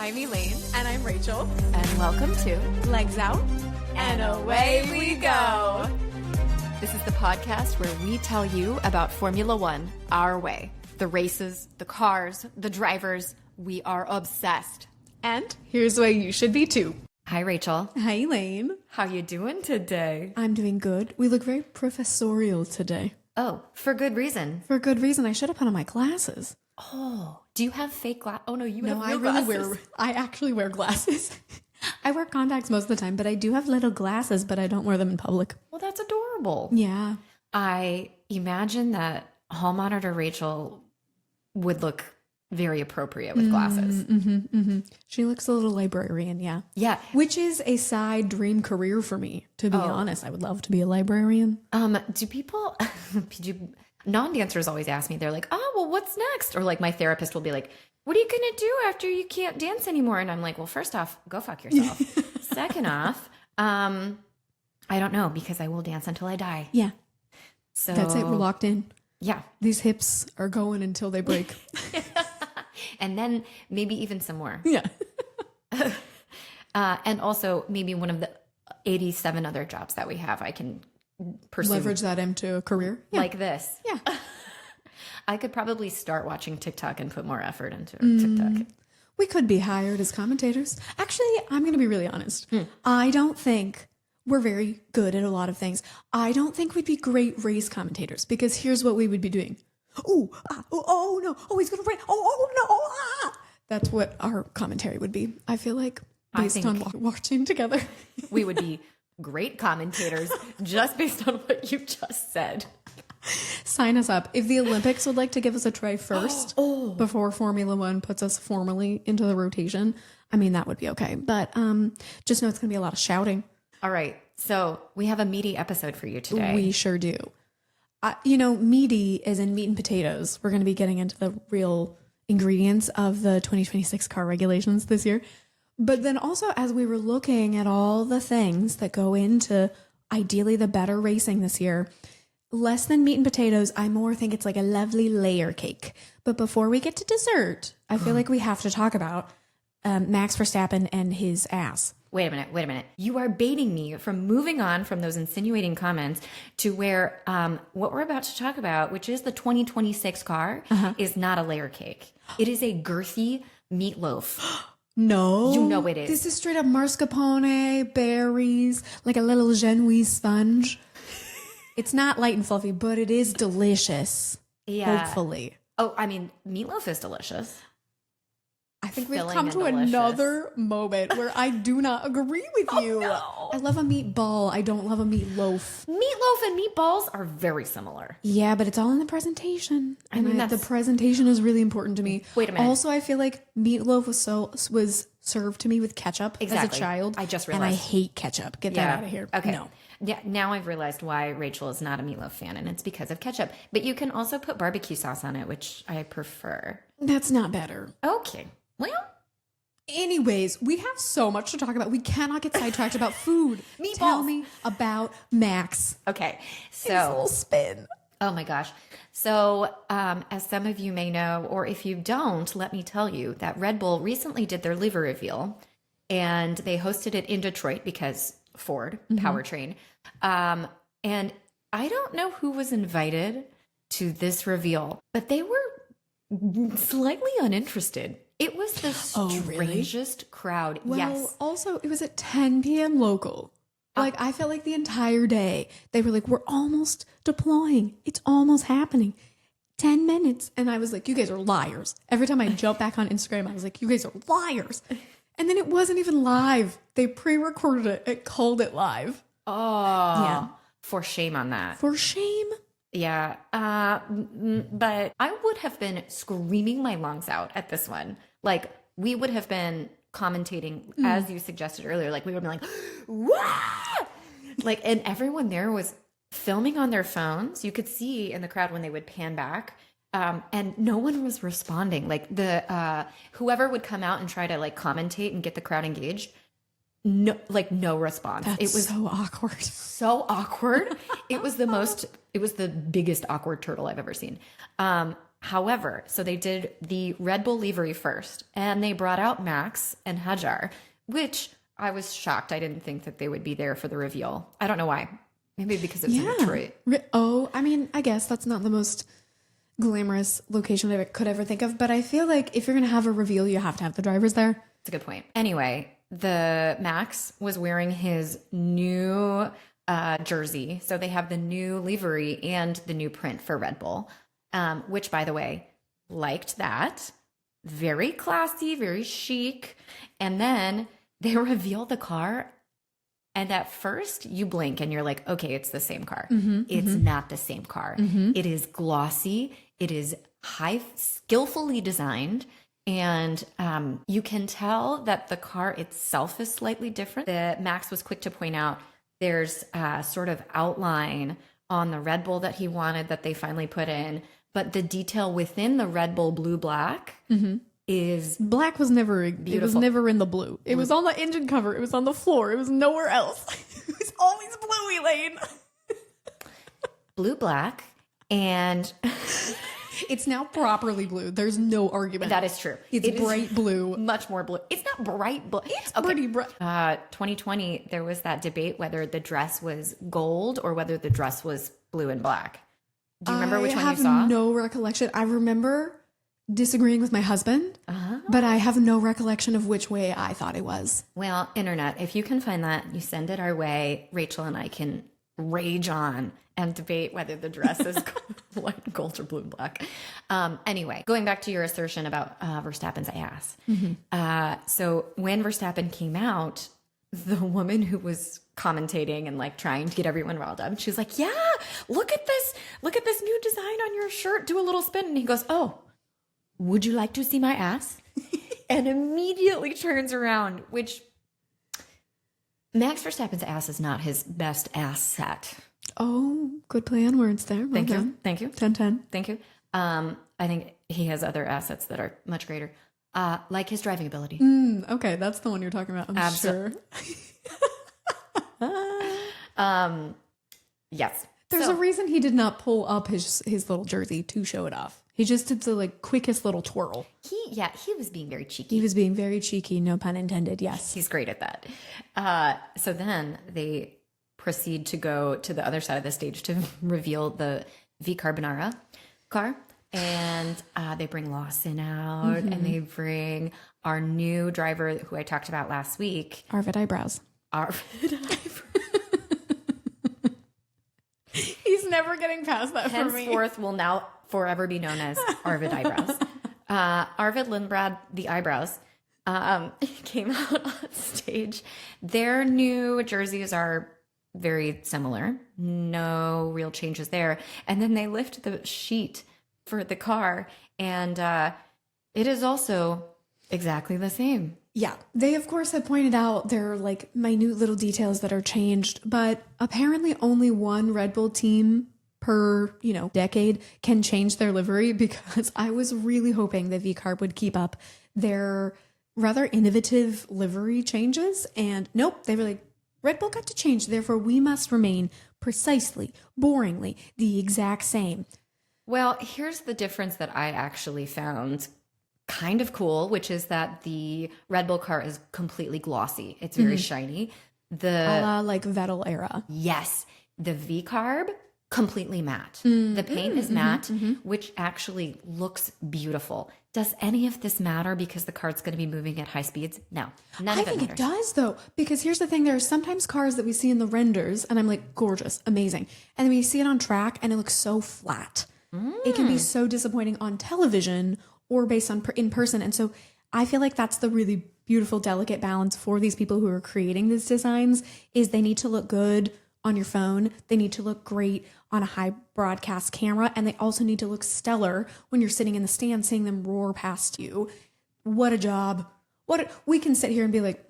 I'm Elaine. And I'm Rachel. And welcome to Legs Out. And Away We Go. This is the podcast where we tell you about Formula One our way. The races, the cars, the drivers. We are obsessed. And here's why you should be too. Hi, Rachel. Hi, Elaine. How you doing today? I'm doing good. We look very professorial today. Oh, for good reason. For good reason. I should have put on my glasses. Oh, do you have fake glasses? Oh, no, you have No, real I really glasses. I actually wear glasses. I wear contacts most of the time, but I do have little glasses, but I don't wear them in public. Well, that's adorable. Yeah. I imagine that hall monitor Rachel would look very appropriate with glasses. She looks a little librarian, yeah. Yeah. Which is a side dream career for me, to be honest. I would love to be a librarian. Do people, non-dancers always ask me, they're like, oh, well, what's next? Or like my therapist will be like, what are you going to do after you can't dance anymore? And I'm like, well, first off, go fuck yourself. Second off, I don't know, because I will dance until I die. Yeah. So That's it. We're locked in. Yeah. These hips are going until they break. And then maybe even some more. Yeah. And also maybe one of the 87 other jobs that we have, I can pursue. Leverage that into a career. Yeah. Like this. Yeah. I could probably start watching TikTok and put more effort into TikTok. We could be hired as commentators. Actually, I'm going to be really honest. I don't think we're very good at a lot of things. I don't think we'd be great race commentators because here's what we would be doing. Oh no. Oh, he's going to race. Oh no. Ah. That's what our commentary would be. I feel like based on watching together. We would be great commentators just based on what you just said. Sign us up. If the Olympics would like to give us a try first before Formula One puts us formally into the rotation, I mean, that would be okay. But just know it's going to be a lot of shouting. All right. So we have a meaty episode for you today. We sure do. Meaty as in meat and potatoes. We're going to be getting into the real ingredients of the 2026 car regulations this year. But then also, as we were looking at all the things that go into ideally the better racing this year, less than meat and potatoes, I more think it's like a lovely layer cake. But before we get to dessert, I feel like we have to talk about Max Verstappen and his ass. Wait a minute. You are baiting me from moving on from those insinuating comments to where what we're about to talk about, which is the 2026 car, is not a layer cake. It is a girthy meatloaf. No. You know it is. This is straight up mascarpone, berries, like a little Genoese sponge. It's not light and fluffy, but it is delicious. Yeah. Hopefully. Oh, I mean, meatloaf is delicious. I think we've Filling come and to delicious. another moment where I do not agree with you. No. I love a meatball. I don't love a meatloaf. Meatloaf and meatballs are very similar. Yeah, but it's all in the presentation. I mean, the presentation is really important to me. Wait a minute. Also, I feel like meatloaf was served to me with ketchup as Exactly. a child. I just And I realized. hate ketchup. Get that out of here. Okay. No. Yeah, now I've realized why Rachel is not a meatloaf fan, and it's because of ketchup. But you can also put barbecue sauce on it, which I prefer. That's not better. Okay. Well, Anyways, we have so much to talk about. We cannot get sidetracked about food. Meatballs. Tell me about Max. okay. His little So, spin. oh my gosh. So, as some of you may know, or if you don't, let me tell you that Red Bull recently did their liver reveal, and they hosted it in Detroit because Ford, powertrain. And I don't know who was invited to this reveal, but they were slightly uninterested. It was the strangest crowd. Well, Yes. also, it was at 10 p.m. local. Like, I felt like the entire day, they were like, we're almost deploying. It's almost happening. 10 minutes. And I was like, you guys are liars. Every time I jump back on Instagram, I was like, you guys are liars. And then it wasn't even live. They pre-recorded it. It called it live. Oh, Yeah. For shame on that. For shame. Yeah. But I would have been screaming my lungs out at this one. Like, we would have been commentating, as you suggested earlier. Like, we would be like, wah! Like, and everyone there was filming on their phones. You could see in the crowd when they would pan back. And no one was responding. Like, the whoever would come out and try to like commentate and get the crowd engaged, no response. That's It was so awkward. so awkward. It was the biggest awkward turtle I've ever seen. However, so they did the Red Bull livery first, and they brought out Max and Hajar, which I was shocked. I didn't think that they would be there for the reveal. I don't know why. Maybe because it was in Detroit. Oh, I mean, I guess that's not the most glamorous location I could ever think of, but I feel like if you're going to have a reveal, you have to have the drivers there. That's a good point. Anyway, the Max was wearing his new jersey. So they have the new livery and the new print for Red Bull, which, by the way, liked that. Very classy, very chic. And then they reveal the car. And at first you blink and you're like, okay, it's the same car. It's not the same car. It is glossy. It is skillfully designed. And you can tell that the car itself is slightly different. The Max was quick to point out there's a sort of outline on the Red Bull that he wanted that they finally put in. But the detail within the Red Bull blue black is black was never beautiful. It was never in the blue. It was on the engine cover. It was on the floor. It was nowhere else. It was always blue, Elaine. Blue black, and it's now properly blue. There's no argument. that is true. It's bright blue. Much more blue. It's not bright blue. It's pretty bright. 2020, there was that debate whether the dress was gold or whether the dress was blue and black. Do you remember which one you saw? I have no recollection. I remember disagreeing with my husband, but I have no recollection of which way I thought it was. Well, internet, if you can find that, you send it our way. Rachel and I can rage on and debate whether the dress is gold or blue and black. Anyway, going back to your assertion about Verstappen's ass. So when Verstappen came out, the woman who was commentating and like trying to get everyone riled up, she was like, yeah, look at this new design on your shirt. Do a little spin. And he goes, oh, would you like to see my ass? And immediately turns around, which Max Verstappen's ass is not his best asset. Oh, good play on words there. Well Thank done. you. Thank you. 10-10. Thank you. I think he has other assets that are much greater, like his driving ability. Okay, that's the one you're talking about. I'm sure. Yes. There's a reason he did not pull up his little jersey to show it off. He just did the like quickest little twirl. He was being very cheeky. He was being very cheeky, no pun intended. Yes. He's great at that. So then they proceed to go to the other side of the stage to reveal the VCARB car. And they bring Lawson out and they bring our new driver who I talked about last week. Arvid Eyebrows. He's never getting past that for me. Henceforth will now forever be known as Arvid Eyebrows. Arvid Lindblad, the Eyebrows, came out on stage. Their new jerseys are very similar. No real changes there. And then they lift the sheet for the car, and it is also exactly the same. Yeah, they of course have pointed out there are like minute little details that are changed, but apparently only one Red Bull team per, decade can change their livery, because I was really hoping that VCARB would keep up their rather innovative livery changes, and nope, they were like, Red Bull got to change, therefore we must remain precisely, boringly, the exact same. Well, here's the difference that I actually found kind of cool, which is that the Red Bull car is completely glossy. It's very shiny. A la like Vettel era. Yes. The VCARB, completely matte. The paint is matte, which actually looks beautiful. Does any of this matter because the car's going to be moving at high speeds? No, none of it matters. I think it does, though, because here's the thing. There are sometimes cars that we see in the renders, and I'm like, gorgeous, amazing. And then we see it on track, and it looks so flat. It can be so disappointing on television or based on in person. And so I feel like that's the really beautiful, delicate balance for these people who are creating these designs, is they need to look good on your phone. They need to look great on a high broadcast camera. And they also need to look stellar when you're sitting in the stand, seeing them roar past you. What a job. We can sit here and be like,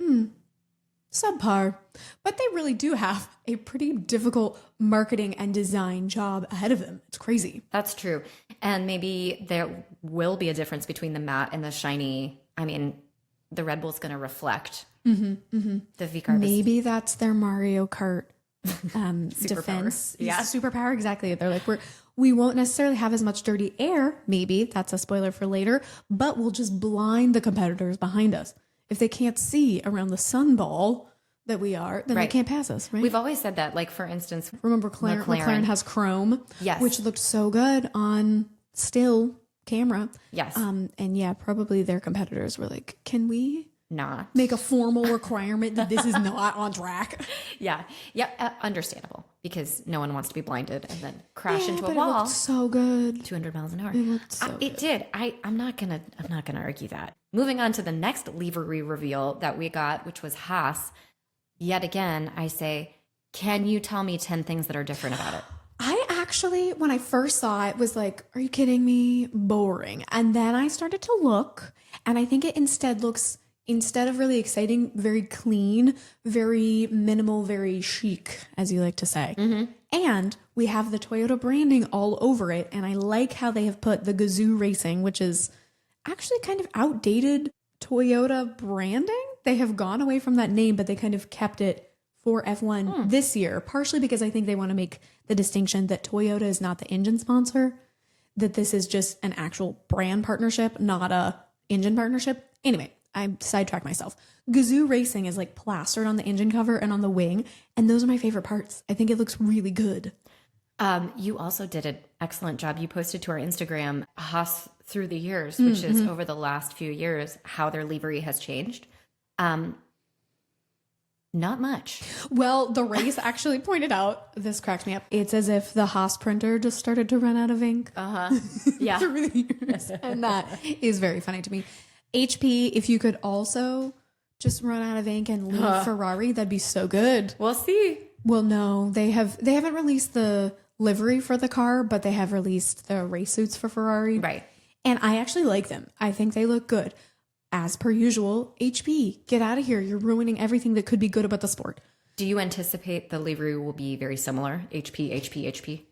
subpar. But they really do have a pretty difficult marketing and design job ahead of them. It's crazy. That's true. And maybe there will be a difference between the matte and the shiny. I mean, the Red Bull's going to reflect the VCARB. Maybe that's their Mario Kart defense. Yeah. Superpower, exactly. They're like, we won't necessarily have as much dirty air. Maybe that's a spoiler for later, but we'll just blind the competitors behind us. If they can't see around the sunball that we are, then they can't pass us, right? We've always said that. Like, for instance, Remember McLaren has chrome, yes, which looked so good on still camera. Yes. And yeah, probably their competitors were like, can we not make a formal requirement that this is not on track? Yeah. Understandable, because no one wants to be blinded and then crash into a but wall. It looked so good. 200 miles an hour. It looked so good. It did. I'm not gonna argue that. Moving on to the next livery reveal that we got, which was Haas. Yet again, I say, can you tell me 10 things that are different about it? I actually, when I first saw it, was like, are you kidding me? Boring. And then I started to look, and I think it instead looks, instead of really exciting, very clean, very minimal, very chic, as you like to say. Mm-hmm. And we have the Toyota branding all over it. And I like how they have put the Gazoo Racing, which is actually kind of outdated Toyota branding. They have gone away from that name, but they kind of kept it for F1 this year, partially because I think they want to make the distinction that Toyota is not the engine sponsor, that this is just an actual brand partnership, not a engine partnership. Anyway, I sidetracked myself. Gazoo Racing is like plastered on the engine cover and on the wing, and those are my favorite parts. I think it looks really good. You also did an excellent job. You posted to our Instagram Haas through the years, which is over the last few years, how their livery has changed. Not much. Well, the race actually pointed out, this cracked me up, it's as if the Haas printer just started to run out of ink. Yeah. Through the years. And that is very funny to me. HP, if you could also just run out of ink and leave Ferrari, that'd be so good. We'll see. Well, no, they haven't released the livery for the car, but they have released the race suits for Ferrari. Right. And I actually like them. I think they look good. As per usual, HP, get out of here. You're ruining everything that could be good about the sport. Do you anticipate the livery will be very similar? HP?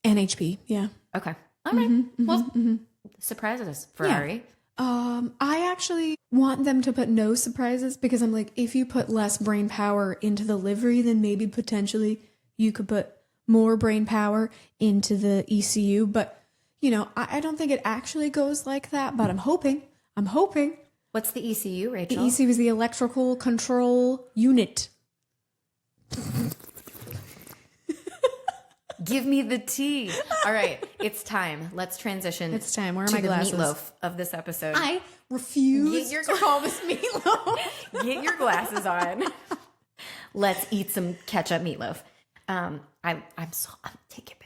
And HP, yeah. Okay. All right. Surprises us, Ferrari. Yeah. I actually want them to put no surprises, because I'm like, if you put less brain power into the livery, then maybe potentially you could put more brain power into the ECU. But, you know, I don't think it actually goes like that, but I'm hoping. What's the ECU, Rachel? The ECU is the electrical control unit. Give me the tea. All right, it's time. Let's transition. It's time. Where are to my the glasses? meatloaf of this episode. I refuse to call this meatloaf. Get your glasses on. Let's eat some ketchup meatloaf. Take it back.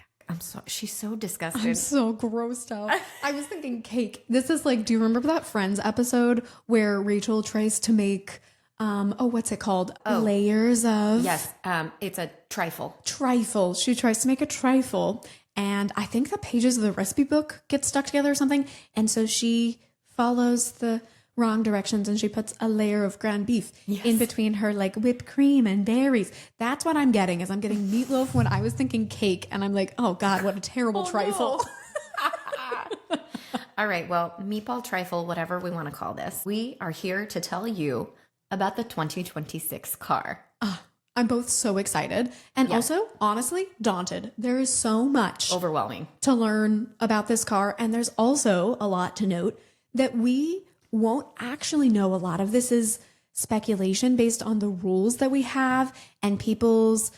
She's so disgusted. I'm so grossed out. I was thinking cake. This is like, do you remember that Friends episode where Rachel tries to make, what's it called? Layers of... Yes, it's a trifle. Trifle. She tries to make a trifle, and I think the pages of the recipe book get stuck together or something, and so she follows the wrong directions and she puts a layer of ground beef in between her like whipped cream and berries. That's what I'm getting, is I'm getting meatloaf when I was thinking cake, and I'm like, oh God, what a terrible trifle. No. All right, well, meatball trifle, whatever we want to call this. We are here to tell you about the 2026 car. I'm both so excited and also, honestly, daunted. There is so much overwhelming to learn about this car, and there's also a lot to note that we won't actually know. A lot of this is speculation based on the rules that we have and people's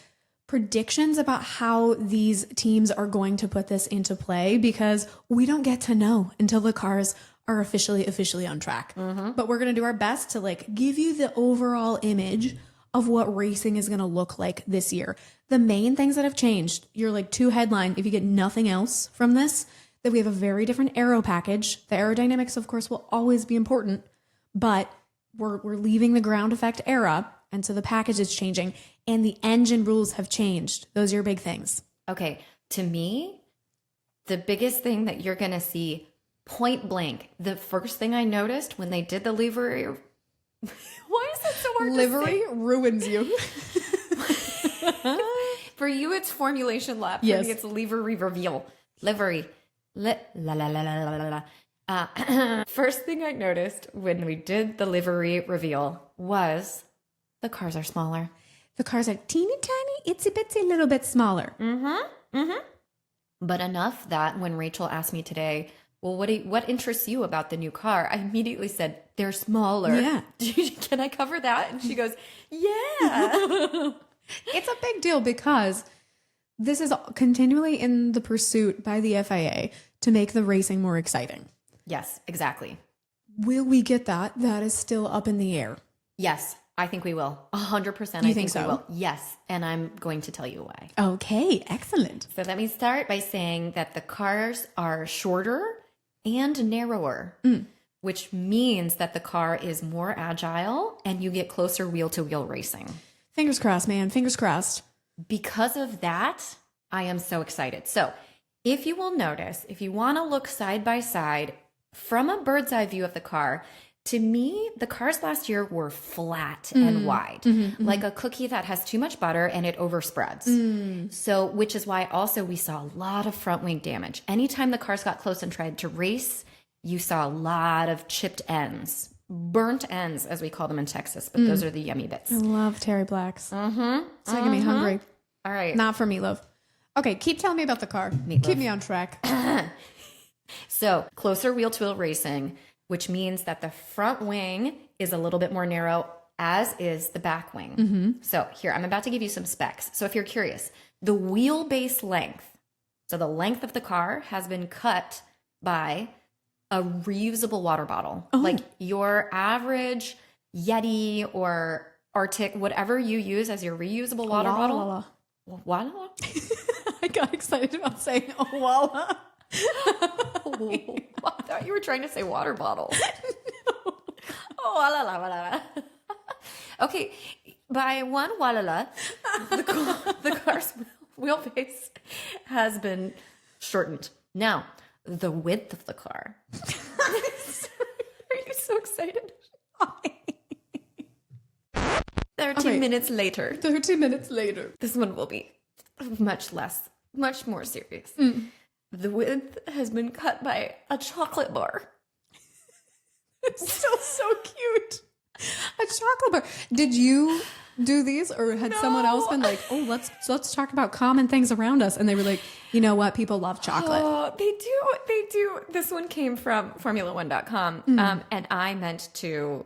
predictions about how these teams are going to put this into play, because we don't get to know until the cars are officially on track. But we're going to do our best to like give you the overall image of what racing is going to look like this year. The main things that have changed, you're like two headline, if you get nothing else from this, that we have a very different aero package. The aerodynamics, of course, will always be important, but we're leaving the ground effect era, and so the package is changing, and the engine rules have changed. Those are your big things. Okay, to me, the biggest thing that you're going to see point blank, the first thing I noticed when they did the livery... Why is it so hard livery to say? Ruins you. For you, it's formulation lap. For Yes. me, it's livery reveal. Livery. First thing I noticed when we did the livery reveal was the cars are smaller. The cars are teeny tiny, itsy bitsy, little bit smaller. but enough that when Rachel asked me today, well, what interests you about the new car? I immediately said, they're smaller. Yeah. Can I cover that? And she goes, yeah. It's a big deal because this is continually in the pursuit by the FIA to make the racing more exciting. Yes, exactly. Will we get that? That is still up in the air. Yes, I think we will. 100%. You think so? We will. Yes, and I'm going to tell you why. Okay, excellent. So let me start by saying that the cars are shorter and narrower, which means that the car is more agile and you get closer wheel-to-wheel racing. Fingers crossed, man. Fingers crossed. Because of that, I am so excited. So if you will notice, if you want to look side by side from a bird's eye view of the car, to me, the cars last year were flat and wide, like a cookie that has too much butter and it overspreads. So, which is why also we saw a lot of front wing damage. Anytime the cars got close and tried to race, you saw a lot of chipped ends, burnt ends, as we call them in Texas, but those are the yummy bits. I love Terry Blacks. It's making me hungry. All right. Not for meatloaf. Okay, keep telling me about the car. Keep me on track. So closer wheel-to-wheel racing, which means that the front wing is a little bit more narrow, as is the back wing. So here, I'm about to give you some specs. So if you're curious, the wheelbase length, so the length of the car has been cut by a reusable water bottle. Like your average Yeti or Arctic, whatever you use as your reusable water bottle. Walla? I got excited about saying Walla. I thought you were trying to say water bottle. No. Oh, walla, walla. Okay, by one walla, the car's wheelbase has been shortened. Now, the width of the car. Are you so excited? 13 minutes later. 30 minutes later. This one will be much more serious. The width has been cut by a chocolate bar. It's still so cute. A chocolate bar. Did you do these, or had someone else been like, "Oh, let's talk about common things around us"? And they were like, "You know what? People love chocolate." Oh, they do. This one came from Formula1.com, and I meant to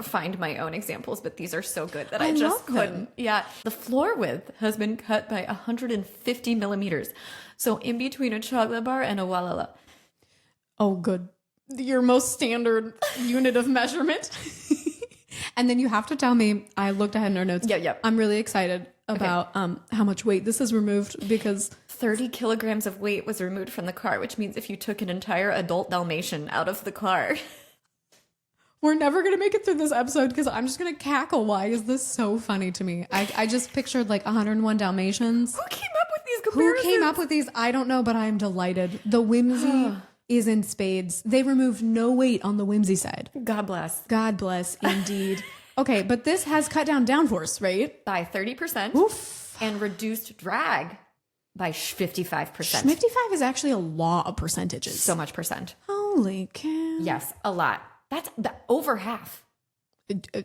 find my own examples, but these are so good that I just couldn't. Yeah. The floor width has been cut by 150 millimeters. So in between a chocolate bar and a Walala. Oh, good. Your most standard unit of measurement. And then you have to tell me, I looked ahead in our notes. Yeah. I'm really excited about how much weight this is removed, because 30 kilograms of weight was removed from the car, which means if you took an entire adult Dalmatian out of the car. We're never going to make it through this episode because I'm just going to cackle. Why is this so funny to me? I just pictured like 101 Dalmatians. Who came up with these comparisons? Who came up with these? I don't know, but I am delighted. The whimsy is in spades. They removed no weight on the whimsy side. God bless. God bless, indeed. Okay, but this has cut down downforce, right? By 30%. Oof. And reduced drag by 55%. 55 is actually a lot of percentages. So much percent. Holy cow. Yes, a lot. That's over half.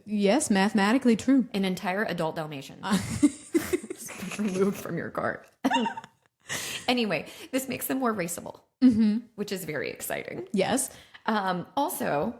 Yes, mathematically true. An entire adult Dalmatian. Removed from your car. Anyway, this makes them more raceable, which is very exciting. Yes. Also,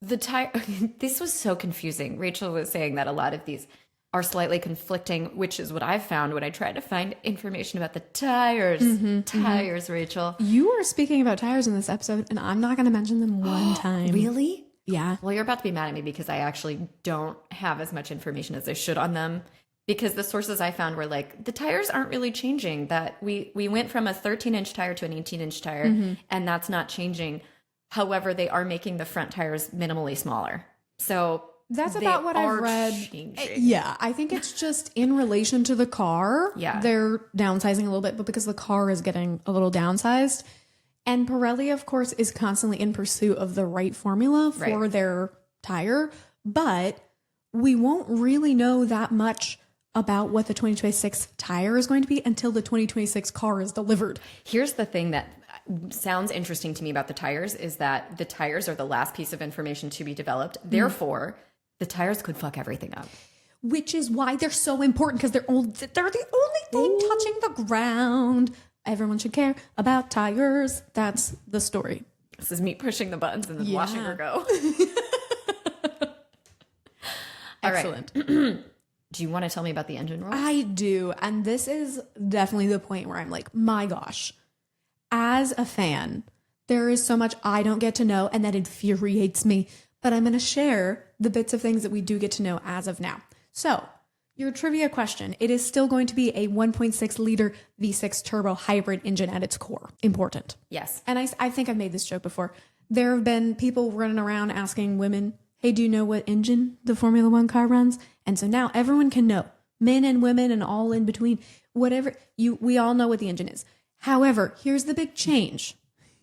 the tire. This was so confusing. Rachel was saying that a lot of these are slightly conflicting, which is what I've found when I try to find information about the tires. Tires, Rachel. You were speaking about tires in this episode, and I'm not going to mention them one time. Really? Yeah. Well, you're about to be mad at me because I actually don't have as much information as I should on them. Because the sources I found were like, the tires aren't really changing. That we went from a 13-inch tire to an 18-inch tire, and that's not changing. However, they are making the front tires minimally smaller. So that's about what I've read. Changing. Yeah, I think it's just in relation to the car. Yeah. They're downsizing a little bit, but because the car is getting a little downsized. And Pirelli, of course, is constantly in pursuit of the right formula for their tire. But we won't really know that much about what the 2026 tire is going to be until the 2026 car is delivered. Here's the thing that sounds interesting to me about the tires is that the tires are the last piece of information to be developed. Therefore, the tires could fuck everything up. Which is why they're so important, because they're the only thing touching the ground. Everyone should care about tires. That's the story. This is me pushing the buttons and then watching her go. Excellent. Do you want to tell me about the engine rules? I do. And this is definitely the point where I'm like, my gosh, as a fan, there is so much I don't get to know and that infuriates me. But I'm going to share the bits of things that we do get to know as of now. So, your trivia question, it is still going to be a 1.6 liter V6 turbo hybrid engine at its core. Important. Yes. And I think I've made this joke before. There have been people running around asking women, hey, do you know what engine the Formula One car runs? And so now everyone can know, men and women and all in between, whatever, we all know what the engine is. However, here's the big change.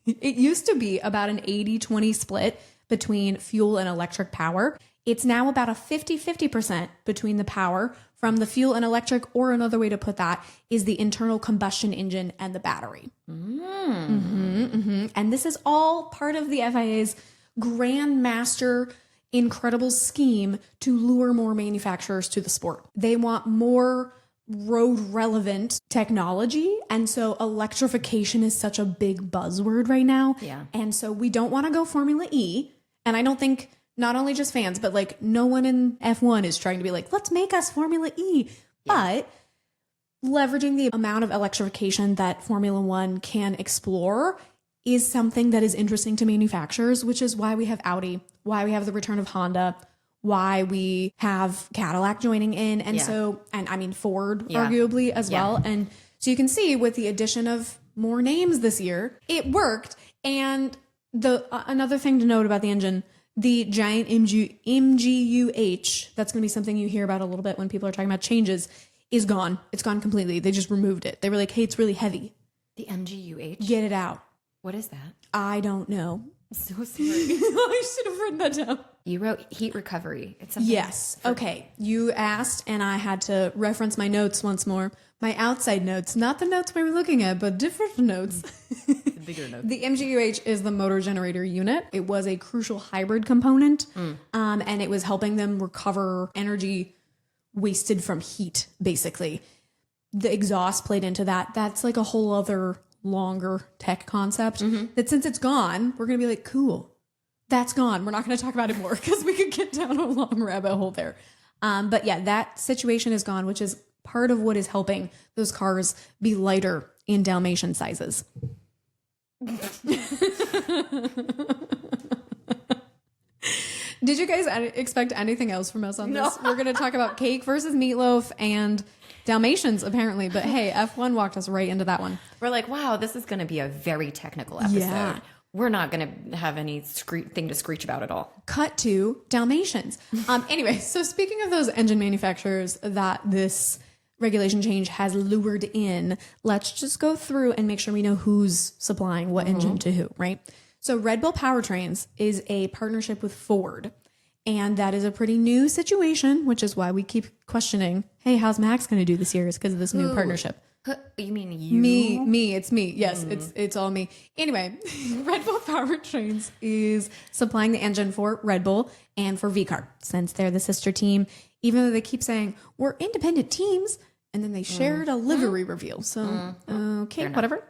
It used to be about an 80-20 split between fuel and electric power. It's now about a 50-50% between the power from the fuel and electric, or another way to put that is the internal combustion engine and the battery. And this is all part of the FIA's grandmaster incredible scheme to lure more manufacturers to the sport. They want more road relevant technology. And so electrification is such a big buzzword right now. Yeah. And so we don't want to go Formula E. And I don't think not only just fans, but like no one in F1 is trying to be like, let's make us Formula E. Yeah. But leveraging the amount of electrification that Formula One can explore is something that is interesting to manufacturers, which is why we have Audi, why we have the return of Honda, why we have Cadillac joining in. And so, and I mean, Ford arguably as well. And so you can see with the addition of more names this year, it worked. And the another thing to note about the engine, the giant MGUH, that's going to be something you hear about a little bit when people are talking about changes, is gone. It's gone completely. They just removed it. They were like, hey, it's really heavy. The MGUH? Get it out. What is that? I don't know. I'm so sorry. I should have written that down. You wrote heat recovery. It's something. Yes. Okay. You asked, and I had to reference my notes once more. My outside notes, not the notes we were looking at, but different notes. The bigger notes. The MGUH is the motor generator unit. It was a crucial hybrid component, and it was helping them recover energy wasted from heat, basically. The exhaust played into that. That's like a whole other longer tech concept that since it's gone, we're going to be like, cool, that's gone. We're not going to talk about it more because we could get down a long rabbit hole there. But yeah, that situation is gone, which is part of what is helping those cars be lighter in Dalmatian sizes. Did you guys expect anything else from us on this? We're going to talk about cake versus meatloaf and Dalmatians, apparently. But hey, F1 walked us right into that one. We're like, wow, this is going to be a very technical episode. Yeah. We're not going to have any thing to screech about at all. Cut to Dalmatians. Anyway, so speaking of those engine manufacturers that this regulation change has lured in, let's just go through and make sure we know who's supplying what engine to who, right? So Red Bull Powertrains is a partnership with Ford. And that is a pretty new situation, which is why we keep questioning, hey, how's Max going to do this year? It's because of this new partnership. You mean you? Me. It's me. Yes, it's all me. Anyway, Red Bull Powertrains is supplying the engine for Red Bull and for VCARB, since they're the sister team, even though they keep saying, we're independent teams, and then they shared a livery reveal. So, okay, whatever.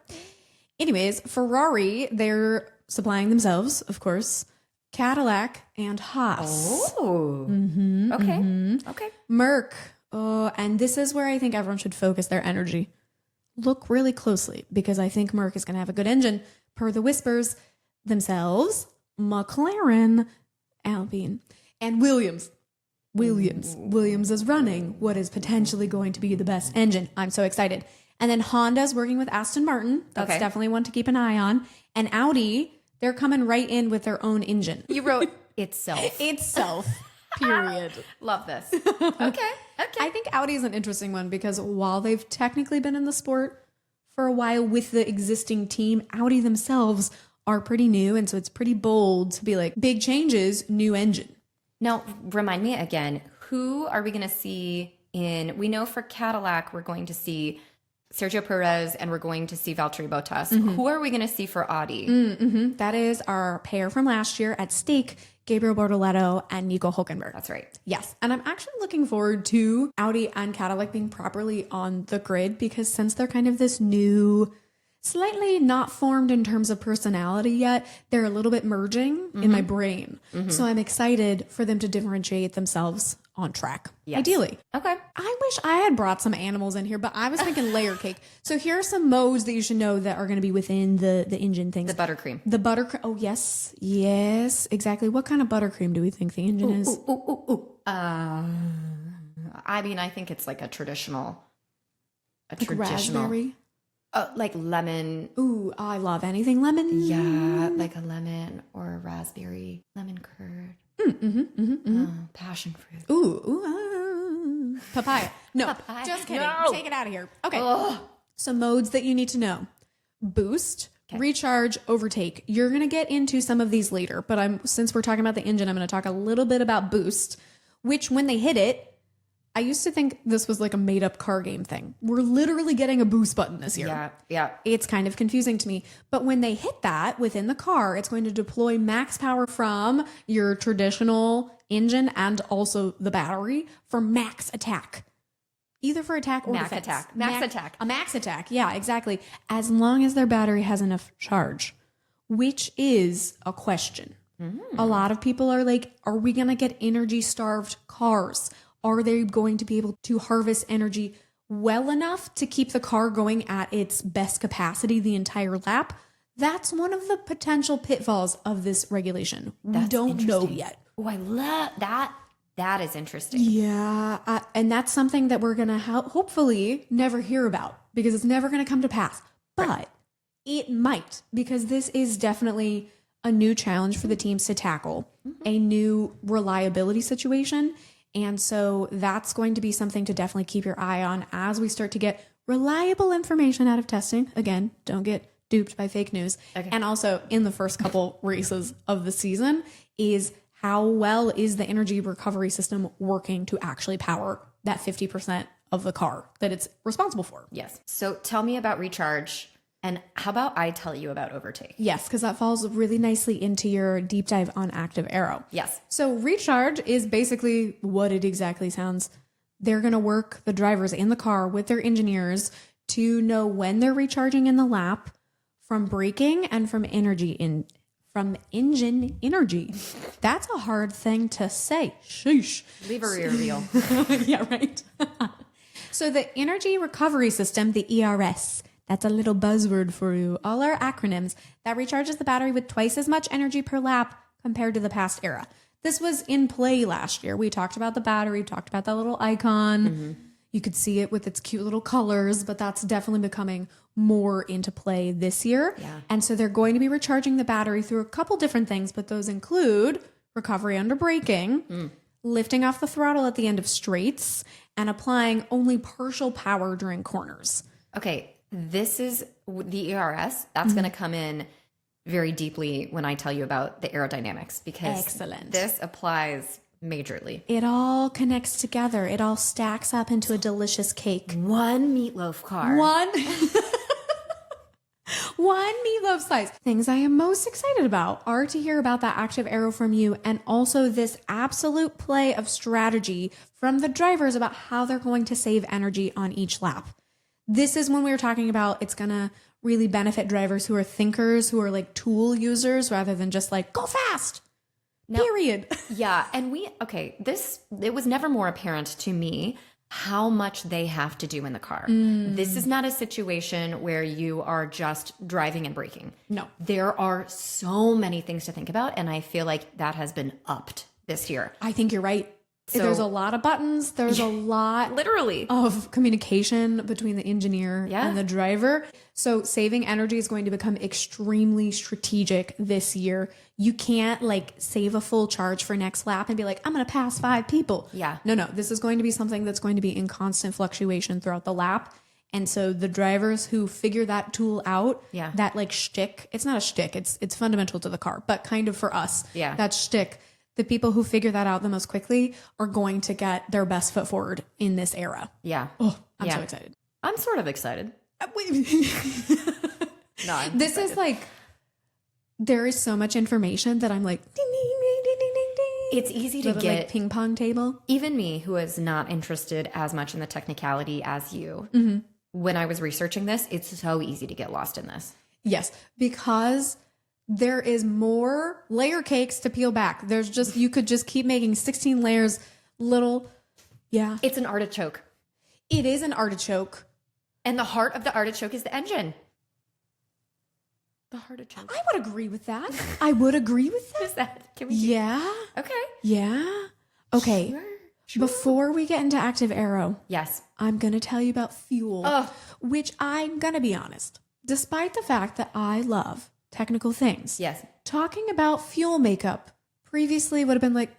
Anyways, Ferrari, they're supplying themselves, of course, Cadillac and Haas. Oh. Okay. Merc. Oh, and this is where I think everyone should focus their energy. Look really closely, because I think Merc is going to have a good engine. Per the whispers themselves, McLaren, Alpine, and Williams. Williams is running what is potentially going to be the best engine. I'm so excited. And then Honda's working with Aston Martin. That's definitely one to keep an eye on. And Audi, they're coming right in with their own engine. You wrote itself. Itself. Period. Love this. Okay. I think Audi is an interesting one because while they've technically been in the sport for a while with the existing team, Audi themselves are pretty new. And so it's pretty bold to be like, big changes, new engine. Now, remind me again, who are we going to see in, we know for Cadillac, we're going to see Sergio Perez and we're going to see Valtteri Bottas. Who are we going to see for Audi? That is our pair from last year at stake, Gabriel Bortoleto and Nico Hülkenberg. That's right. Yes. And I'm actually looking forward to Audi and Cadillac being properly on the grid because since they're kind of this new slightly not formed in terms of personality yet. They're a little bit merging in my brain. So I'm excited for them to differentiate themselves on track. Yes. Ideally. Okay. I wish I had brought some animals in here, but I was thinking layer cake. So here are some modes that you should know that are going to be within the engine things. The buttercream. The buttercream. Oh, yes. Yes, exactly. What kind of buttercream do we think the engine is? I mean, I think it's like a traditional. Raspberry. Like lemon. Ooh, I love anything lemon. Yeah, like a lemon or a raspberry. Lemon curd. Passion fruit. Papaya. No, Papaya. just kidding. No. Take it out of here. Okay. So modes that you need to know. Boost, recharge, overtake. You're going to get into some of these later, but since we're talking about the engine, I'm going to talk a little bit about boost, which when they hit it, I used to think this was like a made up car game thing. We're literally getting a boost button this year. Yeah. It's kind of confusing to me. But when they hit that within the car, it's going to deploy max power from your traditional engine and also the battery for max attack. Either for attack or Max defense. attack. Max attack. A max attack. Yeah, exactly. As long as their battery has enough charge, which is a question. A lot of people are like, are we going to get energy starved cars? Are they going to be able to harvest energy well enough to keep the car going at its best capacity the entire lap? That's one of the potential pitfalls of this regulation. We don't know yet. Oh, I love that. That is interesting. Yeah. And that's something that we're going to hopefully never hear about because it's never going to come to pass. But it might, because this is definitely a new challenge for the teams to tackle, a new reliability situation. And so that's going to be something to definitely keep your eye on as we start to get reliable information out of testing. Again, don't get duped by fake news. Okay. And also in the first couple races of the season is how well is the energy recovery system working to actually power that 50% of the car that it's responsible for. Yes. So tell me about recharge. And how about I tell you about overtake? Yes, because that falls really nicely into your deep dive on active aero. Yes. So recharge is basically what it exactly sounds. They're going to work the drivers in the car with their engineers to know when they're recharging in the lap from braking and from engine energy. That's a hard thing to say. Sheesh. Livery reveal. Yeah, right. So the energy recovery system, the ERS, that's a little buzzword for you. All our acronyms that recharges the battery with twice as much energy per lap compared to the past era. This was in play last year. We talked about the battery, talked about that little icon. You could see it with its cute little colors, but that's definitely becoming more into play this year. Yeah. And so they're going to be recharging the battery through a couple different things, but those include recovery under braking, lifting off the throttle at the end of straights, and applying only partial power during corners. Okay. This is the ERS. That's going to come in very deeply when I tell you about the aerodynamics because this applies majorly. It all connects together. It all stacks up into a delicious cake. One meatloaf car. One meatloaf slice. Things I am most excited about are to hear about that active aero from you and also this absolute play of strategy from the drivers about how they're going to save energy on each lap. This is when we were talking about it's going to really benefit drivers who are thinkers, who are like tool users rather than just like go fast. Now, period. Yeah. And it was never more apparent to me how much they have to do in the car. This is not a situation where you are just driving and braking. No. There are so many things to think about. And I feel like that has been upped this year. I think you're right. So, there's a lot of buttons. There's a lot literally of communication between the engineer and the driver. So saving energy is going to become extremely strategic this year. You can't like save a full charge for next lap and be like, I'm going to pass 5 people. Yeah. No. This is going to be something that's going to be in constant fluctuation throughout the lap. And so the drivers who figure that tool out, that like shtick, it's not a shtick, it's fundamental to the car, but kind of for us, that shtick. The people who figure that out the most quickly are going to get their best foot forward in this era. Yeah. Oh, I'm so excited. I'm sort of excited. This is like, there is so much information that I'm like, ding, ding, ding, ding, ding, ding, ding. It's easy to get. Like ping pong table. Even me, who is not interested as much in the technicality as you, when I was researching this, it's so easy to get lost in this. Yes, because there is more layer cakes to peel back. There's just, you could just keep making 16 layers, little, yeah. It's an artichoke. It is an artichoke. And the heart of the artichoke is the engine. The artichoke. I would agree with that. I would agree with that. Is that? Can we? Yeah. Okay. Yeah. Okay. Sure. Before we get into active aero, Yes. I'm going to tell you about fuel, Oh. which I'm going to be honest, despite the fact that I love technical things. Yes. Talking about fuel makeup previously would have been like,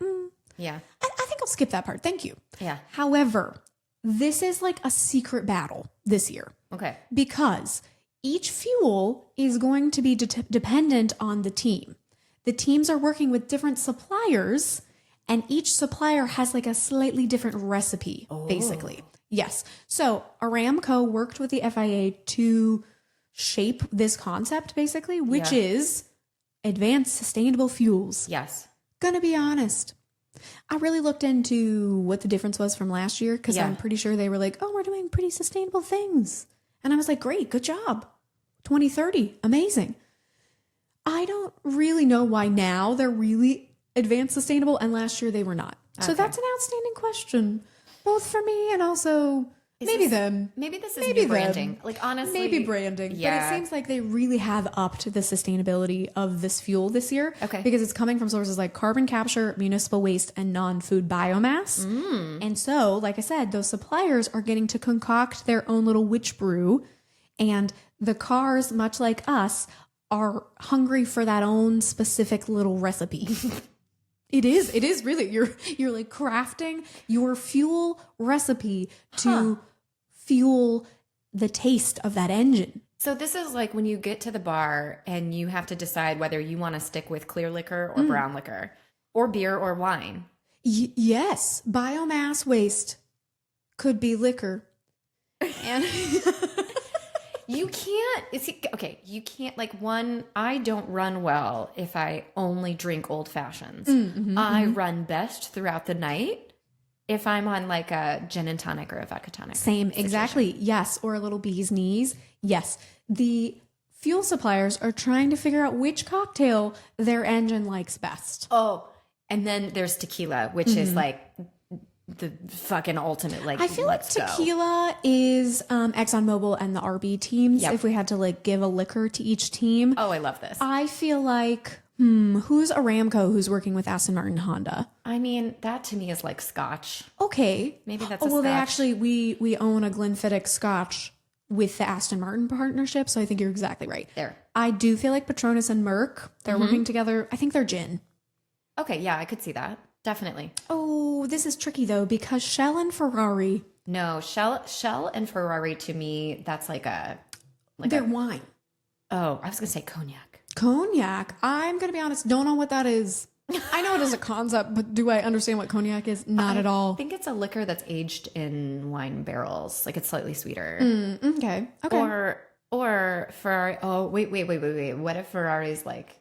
Yeah. I think I'll skip that part. Thank you. Yeah. However, this is like a secret battle this year Okay. because each fuel is going to be dependent on the team. The teams are working with different suppliers, and each supplier has like a slightly different recipe, basically. Yes. So Aramco worked with the FIA to shape this concept, basically, which is advanced sustainable fuels. Yes. Gonna be honest, I really looked into what the difference was from last year because I'm pretty sure they were like, oh, we're doing pretty sustainable things. And I was like, great, good job. 2030, amazing. I don't really know why now they're really advanced sustainable and last year they were not. So that's an outstanding question, both for me and also maybe them. Maybe this is new branding. Like, honestly. Maybe branding. Yeah. But it seems like they really have upped the sustainability of this fuel this year. Okay. Because it's coming from sources like carbon capture, municipal waste, and non-food biomass. And so, like I said, those suppliers are getting to concoct their own little witch brew. And the cars, much like us, are hungry for that own specific little recipe. It is really. You're like crafting your fuel recipe to fuel the taste of that engine. So this is like when you get to the bar and you have to decide whether you want to stick with clear liquor or brown liquor or beer or wine. Yes, biomass waste could be liquor. And You can't, you can't, like, I don't run well if I only drink old fashions. I run best throughout the night if I'm on like a gin and tonic or a vodka tonic. Same, situation. exactly. Yes, or a little bee's knees. Yes. The fuel suppliers are trying to figure out which cocktail their engine likes best. Oh, and then there's tequila, which is like the fucking ultimate, like, I feel like let's go. tequila is ExxonMobil and the RB teams. Yep. If we had to like give a liquor to each team. Oh, I love this. I feel like, who's Aramco who's working with Aston Martin Honda? I mean, that to me is like scotch. Okay. Maybe that's well, scotch. they actually, we own a Glenfiddich scotch with the Aston Martin partnership. So I think you're exactly right. There. I do feel like Patronus and Merck, they're working together. I think they're gin. Okay, yeah, I could see that. Definitely. Oh, this is tricky though, because Shell and Ferrari, No, Shell and Ferrari to me, that's like they're wine. oh, I was going to say cognac. Cognac. I'm going to be honest, don't know what that is. I know it is a concept, but do I understand what cognac is? Not at all. I think it's a liquor that's aged in wine barrels. Like, it's slightly sweeter. Okay. Or Ferrari. Oh, wait. What if Ferrari's like,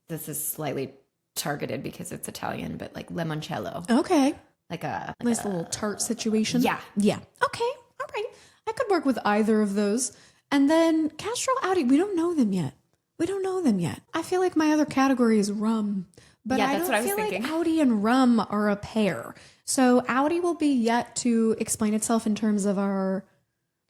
this is slightly targeted because it's Italian, but like limoncello. Okay. Like a Nice little tart situation. Yeah. Yeah. Okay. All right. I could work with either of those. And then Castrol Audi, we don't know them yet. I feel like my other category is rum. But Yeah, I that's don't what I was feel thinking. like Audi and rum are a pair. So Audi will be yet to explain itself in terms of our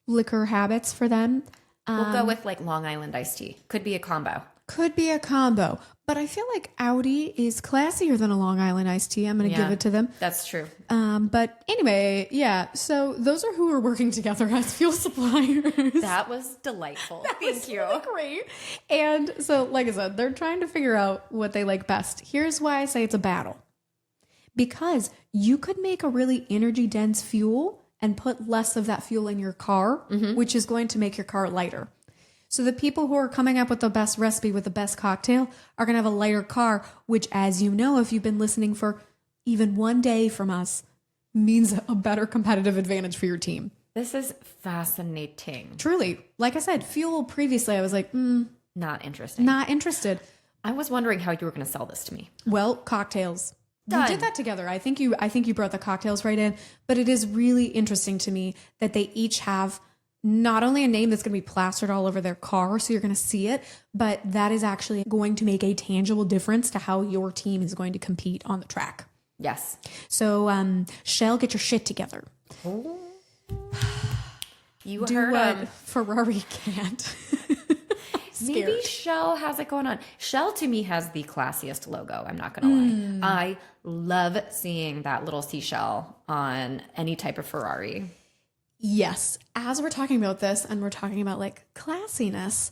liquor habits for them. we'll go with like Long Island iced tea. Could be a combo. Could be a combo. But I feel like Audi is classier than a Long Island iced tea. I'm going to give it to them. That's true. But anyway, yeah. So those are who are working together as fuel suppliers. That was delightful. Thank you. Really great. And so, like I said, they're trying to figure out what they like best. Here's why I say it's a battle. Because you could make a really energy dense fuel and put less of that fuel in your car, which is going to make your car lighter. So the people who are coming up with the best recipe with the best cocktail are going to have a lighter car, which, as you know, if you've been listening for even one day from us, means a better competitive advantage for your team. This is fascinating. Truly. Like I said, fuel previously, I was like, Not interesting. not interested. I was wondering how you were going to sell this to me. Well, cocktails. Done. We did that together. I think you brought the cocktails right in, but it is really interesting to me that they each have not only a name that's going to be plastered all over their car, so you're going to see it, but that is actually going to make a tangible difference to how your team is going to compete on the track. Yes. So, Shell, get your shit together. You Do heard what 'em. Ferrari can't. Maybe Shell has it going on. Shell to me has the classiest logo. I'm not going to lie. I love seeing that little seashell on any type of Ferrari. Yes. As we're talking about this and we're talking about like classiness,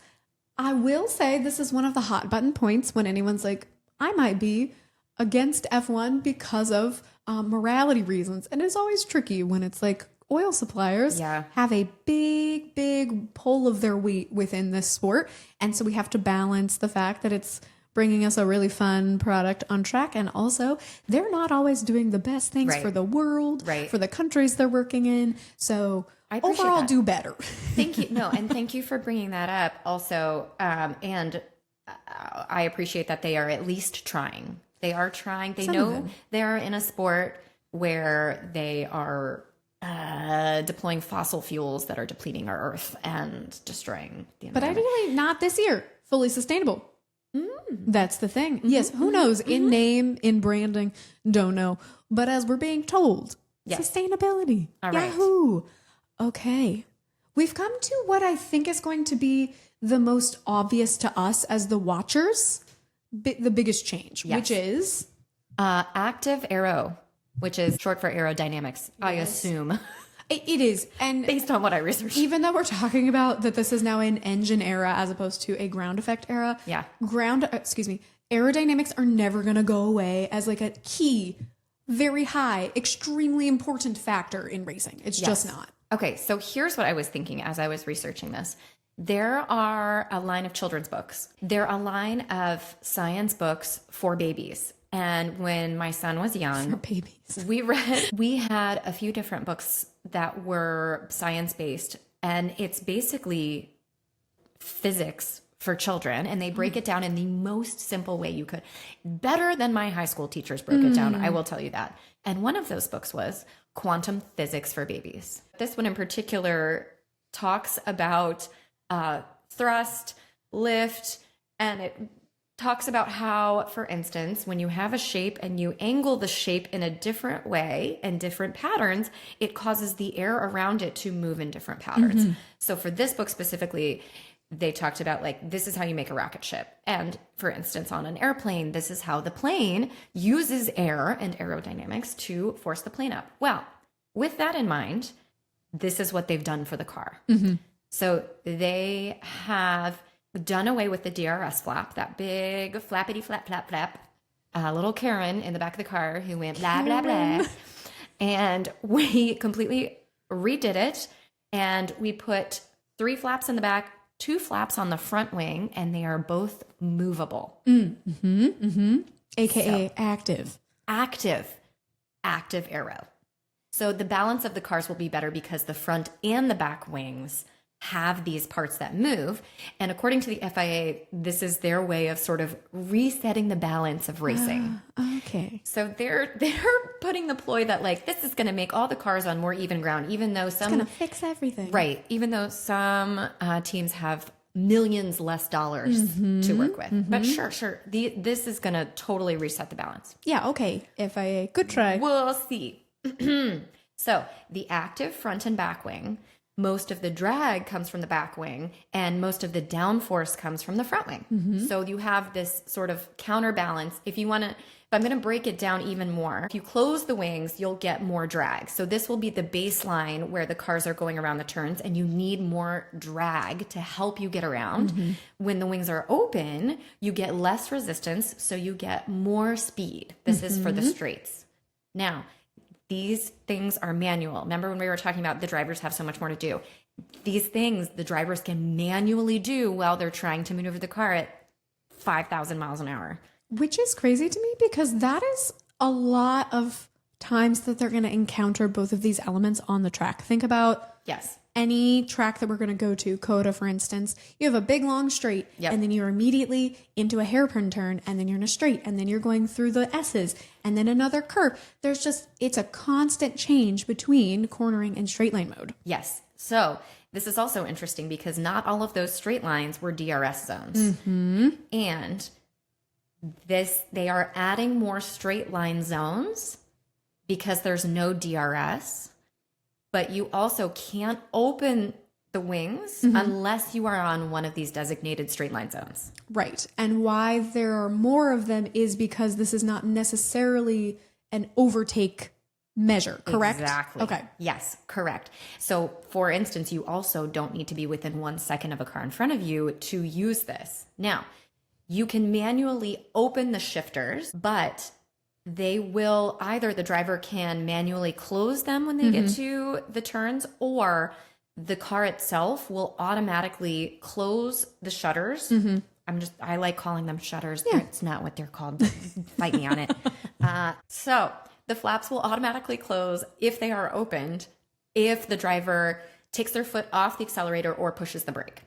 I will say this is one of the hot button points when anyone's like, I might be against F1 because of morality reasons. And it's always tricky when it's like oil suppliers have a big pull of their weight within this sport. And so we have to balance the fact that it's bringing us a really fun product on track. And also, they're not always doing the best things for the world, for the countries they're working in. So overall, do better. Thank you. No, and thank you for bringing that up also. And I appreciate that they are at least trying. They are trying. They know they're in a sport where they are deploying fossil fuels that are depleting our earth and destroying the environment. But ideally, not this year. Fully sustainable. That's the thing. Yes, who knows? In name, in branding, don't know. But as we're being told, sustainability. All right. Yahoo! Okay. We've come to what I think is going to be the most obvious to us as the watchers, the biggest change, which is active aero, which is short for aerodynamics, I assume. It is. And based on what I researched. Even though we're talking about that this is now an engine era as opposed to a ground effect era. Yeah. Aerodynamics are never going to go away as like a key, very high, extremely important factor in racing. It's just not. Okay. So here's what I was thinking as I was researching this. There are a line of children's books. They're a line of science books for babies. And when my son was young, for babies, we had a few different books that were science-based, and it's basically physics for children, and they break it down in the most simple way you could. Better than my high school teachers broke it down, I will tell you that. And one of those books was Quantum Physics for Babies. This one in particular talks about thrust, lift, and it talks about how, for instance, when you have a shape and you angle the shape in a different way and different patterns, it causes the air around it to move in different patterns. So for this book specifically, they talked about like, this is how you make a rocket ship. And for instance, on an airplane, this is how the plane uses air and aerodynamics to force the plane up. Well, with that in mind, this is what they've done for the car. So they have done away with the DRS flap, that big flappity flap, little Karen in the back of the car who went blah, blah, blah. And we completely redid it. And we put 3 flaps in the back, 2 flaps on the front wing, and they are both movable. AKA active. Active aero. So the balance of the cars will be better because the front and the back wings have these parts that move. And according to the FIA, this is their way of sort of resetting the balance of racing. Okay. So they're putting the ploy that like, this is going to make all the cars on more even ground, even though some... It's going to fix everything. Right. Even though some teams have millions less dollars to work with. But sure. This is going to totally reset the balance. Yeah, okay. FIA, good try. We'll see. So the active front and back wing, most of the drag comes from the back wing and most of the downforce comes from the front wing. So you have this sort of counterbalance. If I'm going to break it down even more, if you close the wings, you'll get more drag. So this will be the baseline where the cars are going around the turns and you need more drag to help you get around. When the wings are open, you get less resistance, so you get more speed. This is for the straights. Now, these things are manual. Remember when we were talking about the drivers have so much more to do? These things the drivers can manually do while they're trying to maneuver the car at 5,000 miles an hour. Which is crazy to me because that is a lot of times that they're going to encounter both of these elements on the track. Think about any track that we're going to go to, Coda, for instance, you have a big long straight, and then you're immediately into a hairpin turn, and then you're in a straight, and then you're going through the S's, and then another curve. It's a constant change between cornering and straight line mode. Yes. So this is also interesting because not all of those straight lines were DRS zones. And they are adding more straight line zones because there's no DRS, but you also can't open the wings unless you are on one of these designated straight line zones. Right. And why there are more of them is because this is not necessarily an overtake measure, correct? Exactly. Okay. Yes, correct. So for instance, you also don't need to be within 1 second of a car in front of you to use this. Now, you can manually open the shifters, but they will either the driver can manually close them when they get to the turns, or the car itself will automatically close the shutters. I like calling them shutters. Yeah. It's not what they're called. Fight me on it. So the flaps will automatically close if they are opened, if the driver takes their foot off the accelerator or pushes the brake.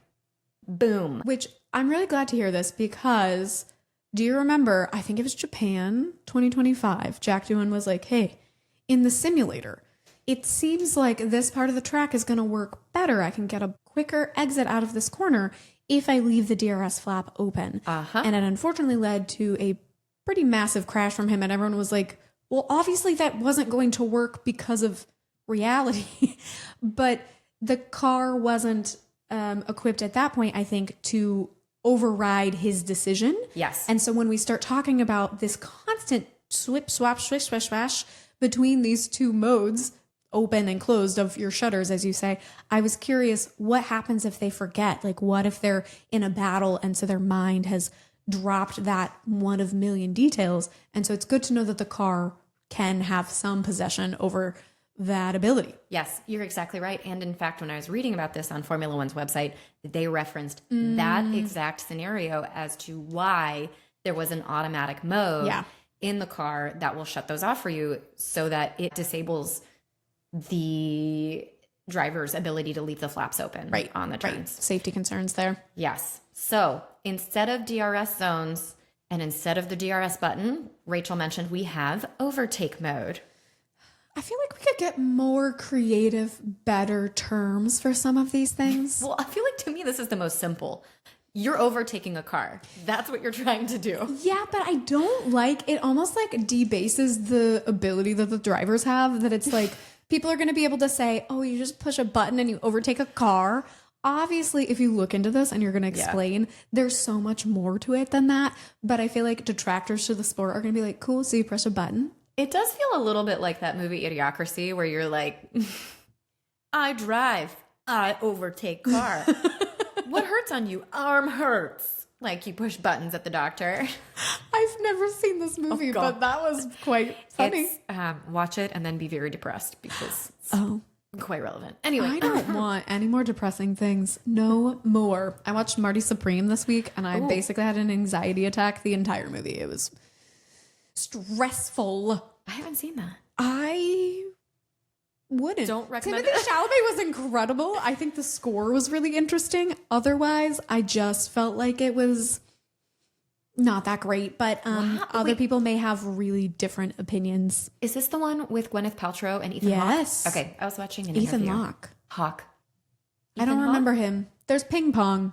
Boom. Which I'm really glad to hear this because do you remember, I think it was Japan 2025, Jack Doohan was like, hey, in the simulator, it seems like this part of the track is going to work better. I can get a quicker exit out of this corner if I leave the DRS flap open. And it unfortunately led to a pretty massive crash from him. And everyone was like, well, obviously that wasn't going to work because of reality. But the car wasn't equipped at that point, I think, to override his decision. Yes. And so when we start talking about this constant swip, swap, swish, swash, swash between these two modes, open and closed of your shutters, as you say, I was curious, what happens if they forget? Like, what if they're in a battle and so their mind has dropped that one of million details? And so it's good to know that the car can have some possession over that ability. Yes, you're exactly right. And in fact, when I was reading about this on Formula One's website, they referenced that exact scenario as to why there was an automatic mode in the car that will shut those off for you so that it disables the driver's ability to leave the flaps open on the trains. Safety concerns there. Yes. So instead of DRS zones and instead of the DRS button, Rachel mentioned we have overtake mode. I feel like we could get more creative, better terms for some of these things. Well, I feel like to me, this is the most simple. You're overtaking a car. That's what you're trying to do. Yeah, but I don't like it. Almost like debases the ability that the drivers have, that it's like people are going to be able to say, oh, you just push a button and you overtake a car. Obviously, if you look into this and you're going to explain, there's so much more to it than that. But I feel like detractors to the sport are going to be like, cool, so you press a button. It does feel a little bit like that movie Idiocracy where you're like, I drive, I overtake car. What hurts on you? Arm hurts. Like you push buttons at the doctor. I've never seen this movie, but that was quite funny. Watch it and then be very depressed because it's quite relevant. Anyway. I don't want any more depressing things. No more. I watched Marty Supreme this week and I basically had an anxiety attack the entire movie. It was stressful. I haven't seen that. I wouldn't. Don't recommend Timothée it. Chalamet was incredible. I think the score was really interesting. Otherwise, I just felt like it was not that great. But other people may have really different opinions. Is this the one with Gwyneth Paltrow and Ethan Hawke? Yes. Okay, I was watching an Ethan interview. Hawke. I don't remember him. There's ping pong.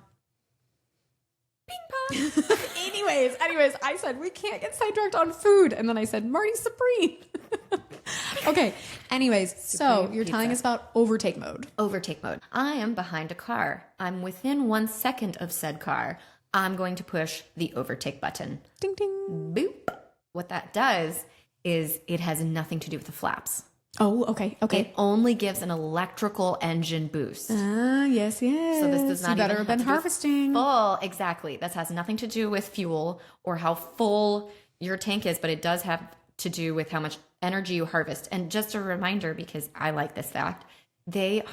Ping pong. Anyways, I said we can't get sidetracked on food. And then I said Marty Supreme. Okay. Anyways, so you're telling us about overtake mode. Overtake mode. I am behind a car. I'm within 1 second of said car. I'm going to push the overtake button. Ding, ding. Boop. What that does is it has nothing to do with the flaps. Oh, okay. It only gives an electrical engine boost. Yes. So this does not you better even have been harvesting. Full. Exactly. That has nothing to do with fuel or how full your tank is, but it does have to do with how much energy you harvest. And just a reminder, because I like this fact, they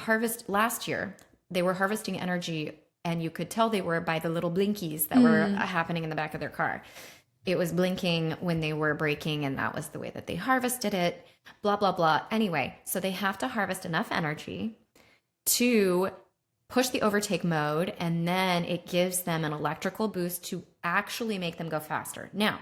last year, they were harvesting energy and you could tell they were by the little blinkies that were happening in the back of their car. It was blinking when they were braking, and that was the way that they harvested it, blah, blah, blah. Anyway, so they have to harvest enough energy to push the overtake mode, and then it gives them an electrical boost to actually make them go faster. Now,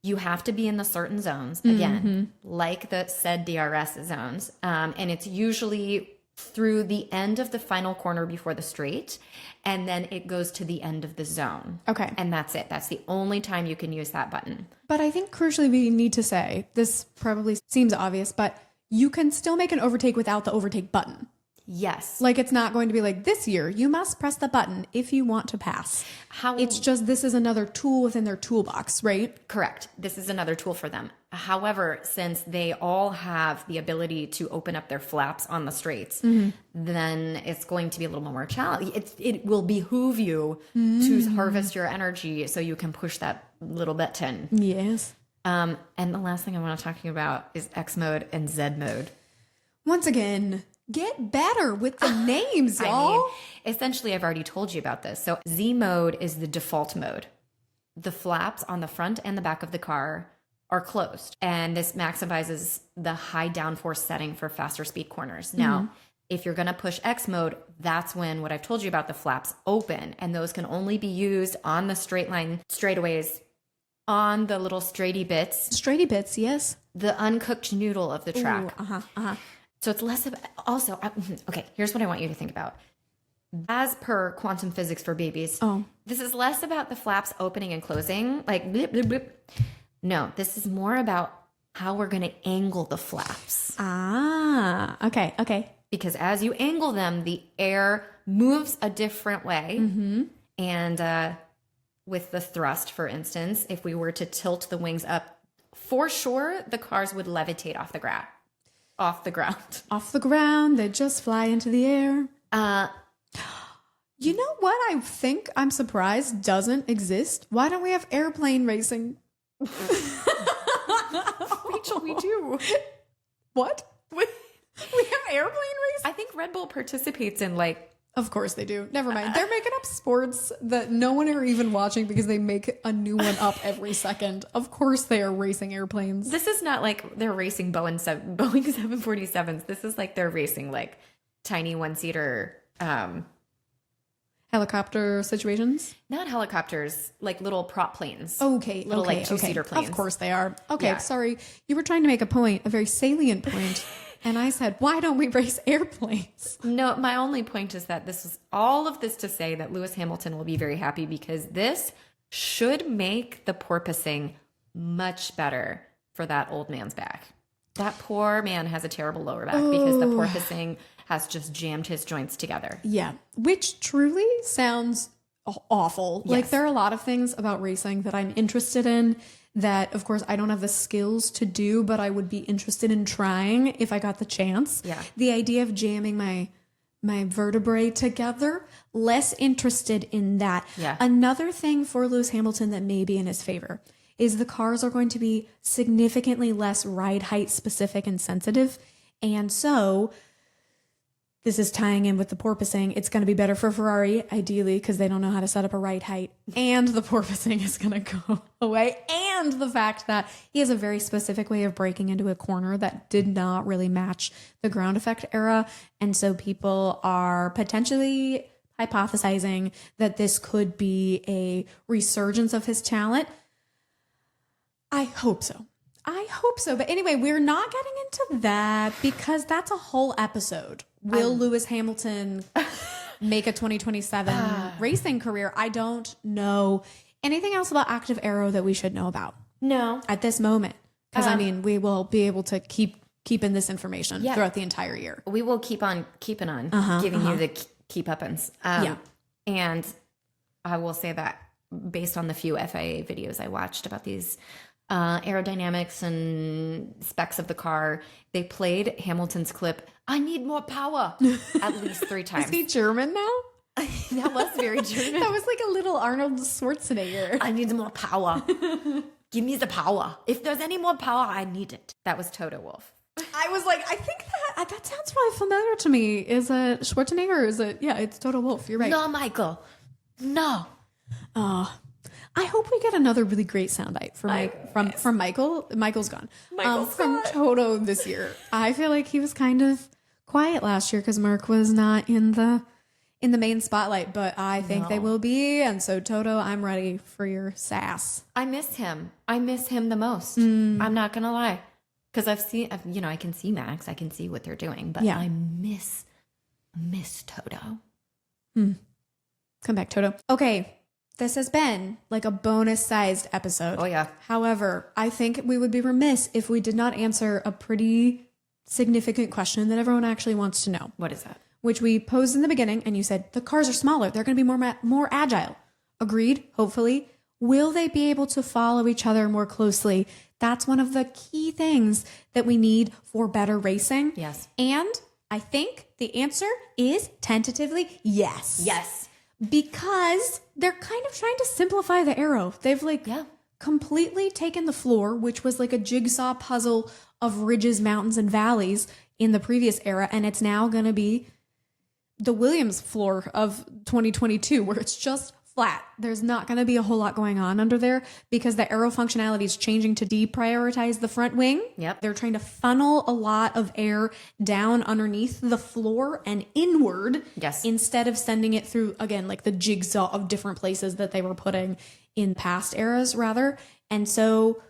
you have to be in the certain zones, again, like the said DRS zones. And it's usually through the end of the final corner before the straight, and then it goes to the end of the zone. Okay. And that's it. That's the only time you can use that button. But I think crucially we need to say, this probably seems obvious, but you can still make an overtake without the overtake button. Yes. Like, it's not going to be like, this year you must press the button if you want to pass. It's just, this is another tool within their toolbox, right? Correct. This is another tool for them. However, since they all have the ability to open up their flaps on the straights, then it's going to be a little more challenging. It will behoove you to harvest your energy so you can push that little button. Yes. And the last thing I want to talk about is X mode and Z mode. Once again, get better with the names, y'all. I mean, essentially, I've already told you about this. So Z mode is the default mode. The flaps on the front and the back of the car are closed, and this maximizes the high downforce setting for faster speed corners. Now, if you're going to push X mode, that's when what I've told you about the flaps open, and those can only be used on the straight line straightaways, on the little straighty bits, yes. the uncooked noodle of the track. Ooh, So it's less of, also, okay, here's what I want you to think about. As per quantum physics for babies, this is less about the flaps opening and closing, like blip, blip, blip. No, this is more about how we're going to angle the flaps. Okay. Because as you angle them, the air moves a different way. And with the thrust, for instance, if we were to tilt the wings up, for sure, the cars would levitate off the ground. Off the ground, they just fly into the air. You know what I think I'm surprised doesn't exist? Why don't we have airplane racing? Rachel, we do. What? We have airplane racing? I think Red Bull participates in like... Of course they do. Never mind. They're making up sports that no one are even watching because they make a new one up every second. Of course they are racing airplanes. This is not like they're racing Boeing 747s. This is like they're racing like tiny one-seater... helicopter situations? Not helicopters, like little prop planes. Okay. Little like two-seater planes. Of course they are. Okay, Yeah. sorry. You were trying to make a point, a very salient point. And I said, why don't we race airplanes? No, my only point is that this was all of this to say that Lewis Hamilton will be very happy because this should make the porpoising much better for that old man's back. That poor man has a terrible lower back because the porpoising has just jammed his joints together. Yeah, which truly sounds awful. Yes. Like, there are a lot of things about racing that I'm interested in that, of course, I don't have the skills to do, but I would be interested in trying if I got the chance. Yeah. The idea of jamming my vertebrae together, less interested in that. Yeah. Another thing for Lewis Hamilton that may be in his favor is the cars are going to be significantly less ride height specific and sensitive. And so this is tying in with the porpoising. It's going to be better for Ferrari, ideally, because they don't know how to set up a ride height. And the porpoising is going to go away. And the fact that he has a very specific way of breaking into a corner that did not really match the ground effect era. And so people are potentially hypothesizing that this could be a resurgence of his talent. I hope so. But anyway, we're not getting into that because that's a whole episode. Will Lewis Hamilton make a 2027 racing career? I don't know. Anything else about active aero that we should know about? No. At this moment. Because, I mean, we will be able to keep in this information throughout the entire year. We will keep on keeping on giving you the keep up-ins. And I will say that based on the few FIA videos I watched about these aerodynamics and specs of the car, they played Hamilton's clip, "I need more power," at least 3 times. Is he German now? That was very German. That was like a little Arnold Schwarzenegger. I need more power. Give me the power. If there's any more power, I need it. That was Toto Wolff. I was like, I think that sounds really familiar to me. Is it Schwarzenegger? Or is it? Yeah, it's Toto Wolff. You're right. No, Michael. No. I hope we get another really great soundbite from Michael. Michael's gone. Michael's from gone. Toto this year. I feel like he was kind of quiet last year because Merc was not in the main spotlight, but I think they will be. And so Toto, I'm ready for your sass. I miss him. I miss him the most. I'm not going to lie. Because I can see Max. I can see what they're doing, but I miss Toto. Come back, Toto. Okay. This has been like a bonus sized episode. Oh yeah. However, I think we would be remiss if we did not answer a pretty significant question that everyone actually wants to know. What is that? Which we posed in the beginning, and you said the cars are smaller. They're going to be more agile. Agreed, hopefully. Will they be able to follow each other more closely? That's one of the key things that we need for better racing. Yes. And I think the answer is tentatively yes. Yes. Because they're kind of trying to simplify the aero. They've completely taken the floor, which was like a jigsaw puzzle of ridges, mountains, and valleys in the previous era, and it's now going to be the Williams floor of 2022, where it's just flat. There's not going to be a whole lot going on under there because the aero functionality is changing to deprioritize the front wing. Yep. They're trying to funnel a lot of air down underneath the floor and inward. Yes. Instead of sending it through, again, like the jigsaw of different places that they were putting in past eras, rather. And so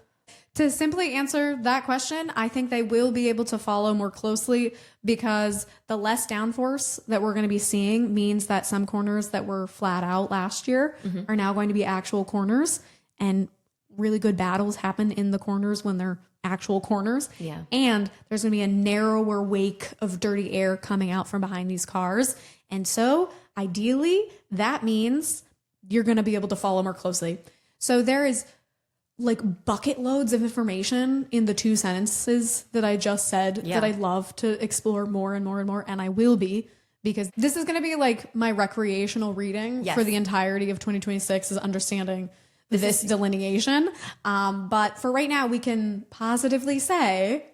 to simply answer that question, I think they will be able to follow more closely because the less downforce that we're going to be seeing means that some corners that were flat out last year are now going to be actual corners, and really good battles happen in the corners when they're actual corners. Yeah. And there's going to be a narrower wake of dirty air coming out from behind these cars. And so ideally, that means you're going to be able to follow more closely. So there is like bucket loads of information in the 2 sentences that I just said that I'd love to explore more and more and more. And I will be, because this is going to be like my recreational reading for the entirety of 2026 is understanding this delineation. But for right now, we can positively say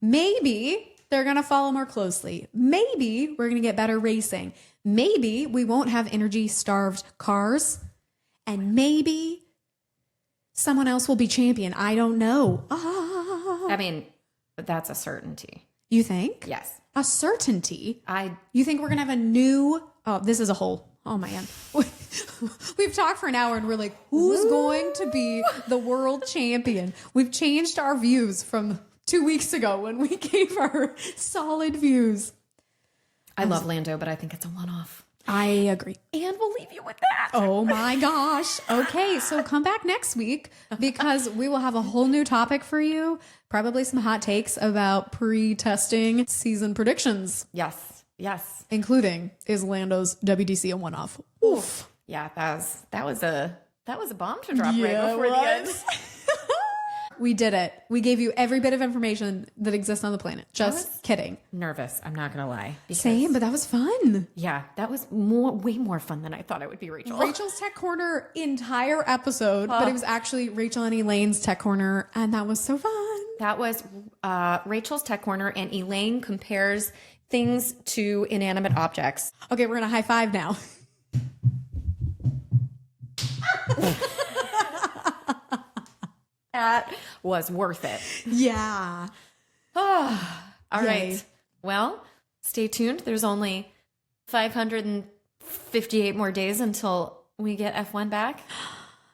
maybe they're going to follow more closely. Maybe we're going to get better racing. Maybe we won't have energy starved cars. And maybe someone else will be champion. I don't know. I mean, that's a certainty. You think? Yes. A certainty? You think we're going to have a new... Oh, this is a whole... Oh, man. We've talked for an hour and we're like, who's going to be the world champion? We've changed our views from 2 weeks ago when we gave our solid views. I love Lando, but I think it's a one-off. I agree. And we'll leave you with that. Oh my gosh. Okay, so come back next week because we will have a whole new topic for you. Probably some hot takes about pre-testing season predictions. Yes. Yes. Including, is Lando's WDC a one-off? Oof. Yeah, that was a bomb to drop right before the end. We did it. We gave you every bit of information that exists on the planet. Just kidding. Nervous. I'm not going to lie. Same, but that was fun. Yeah, that was way more fun than I thought it would be, Rachel. Rachel's Tech Corner entire episode, but it was actually Rachel and Elaine's Tech Corner, and that was so fun. That was Rachel's Tech Corner, and Elaine compares things to inanimate objects. Okay, we're going to high five now. That was worth it. Yeah. All right. Well, stay tuned. There's only 558 more days until we get F1 back.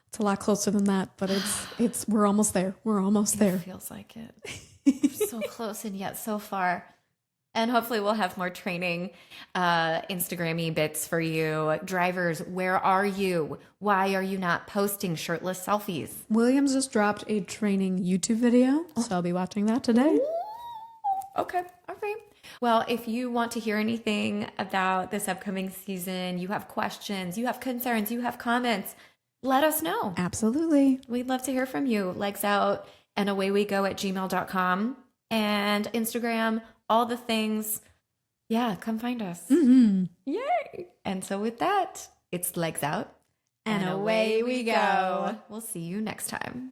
It's a lot closer than that, but we're almost there. We're almost there. It feels like it. So close and yet so far. And hopefully we'll have more training, Instagram-y bits for you. Drivers, where are you? Why are you not posting shirtless selfies? Williams just dropped a training YouTube video, so I'll be watching that today. Ooh. Okay. All right. Well, if you want to hear anything about this upcoming season, you have questions, you have concerns, you have comments, let us know. Absolutely. We'd love to hear from you. Legs out and away we go at gmail.com and Instagram, all the things. Yeah, come find us. Mm-hmm. Yay. And so with that, it's legs out and away we go. We'll see you next time.